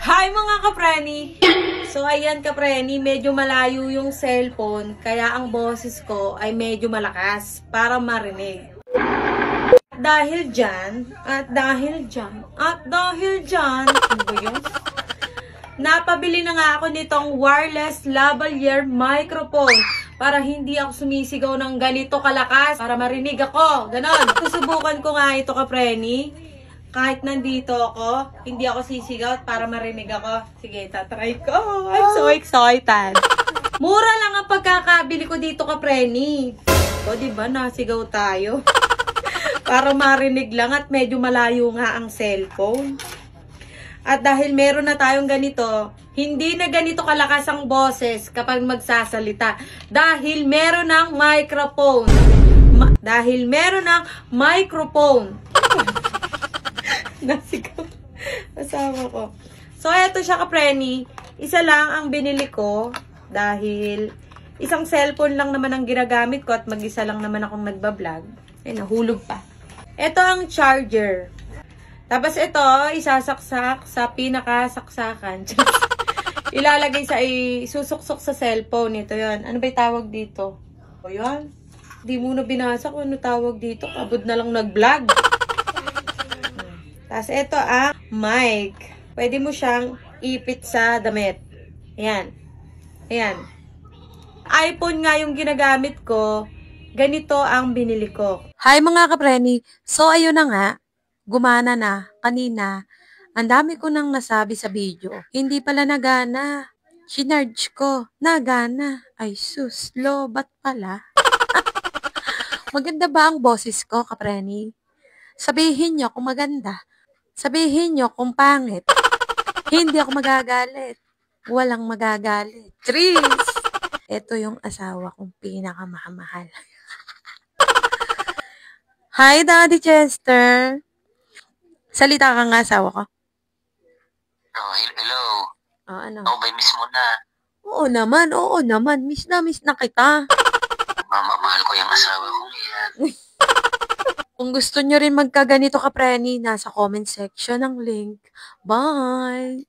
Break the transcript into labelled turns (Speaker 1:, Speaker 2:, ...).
Speaker 1: Hi mga kapreni! So ayan kapreni, medyo malayo yung cellphone, kaya ang boses ko ay medyo malakas para marinig. Dahil dyan, ano ba yun? Napabili na nga ako nitong wireless lavalier microphone para hindi ako sumisigaw ng ganito kalakas para marinig ako. Ganon. Susubukan ko nga ito kapreni. Kahit nandito ako, hindi ako sisigaw para marinig ako. Sige, tatry ko. I'm so excited. Mura lang ang pagkakabili ko dito kapreni. O, diba, nasigaw tayo. Para marinig lang at medyo malayo nga ang cellphone. At dahil meron na tayong ganito, hindi na ganito kalakas ang boses kapag magsasalita. Dahil meron ng microphone. Dahil meron ng microphone. Nasigaw. Asawa ko. So, eto siya kapreni. Isa lang ang binili ko dahil isang cellphone lang naman ang ginagamit ko at mag-isa lang naman akong nagbablog. Ay, nahulog pa. Ito ang charger. Tapos ito, isasaksak sa pinakasaksakan. Ilalagay sa, isusuksok sa cellphone. Ito yon. Ano ba yung tawag dito? O yun. Di muna binasa kung ano tawag dito. Kabod na lang nag-vlog. Tapos ito ang mic. Pwede mo siyang ipit sa damit. Ayan. Ayan. iPhone nga yung ginagamit ko. Ganito ang binili ko.
Speaker 2: Hi mga kapreni. So ayun na nga. Gumana na. Kanina. Ang dami ko nang nasabi sa video. Hindi pala nagana. Sinarge ko. Nagana. Ay sus. Lobat pala. Maganda ba ang boses ko kapreni? Sabihin nyo kung maganda. Sabihin nyo kung pangit. Hindi ako magagalit. Walang magagalit. Tris! Ito yung asawa kong pinakamahal. Hi, Daddy Chester. Salita ka nga, asawa ko.
Speaker 3: Oh, hello.
Speaker 2: Oh, ano?
Speaker 3: Ako ba'y miss mo na?
Speaker 2: Oo naman. Miss na kita.
Speaker 3: Mahal ko yung asawa kong yan.
Speaker 2: Kung gusto nyo rin magkaganito kapreni, nasa comment section ang link. Bye!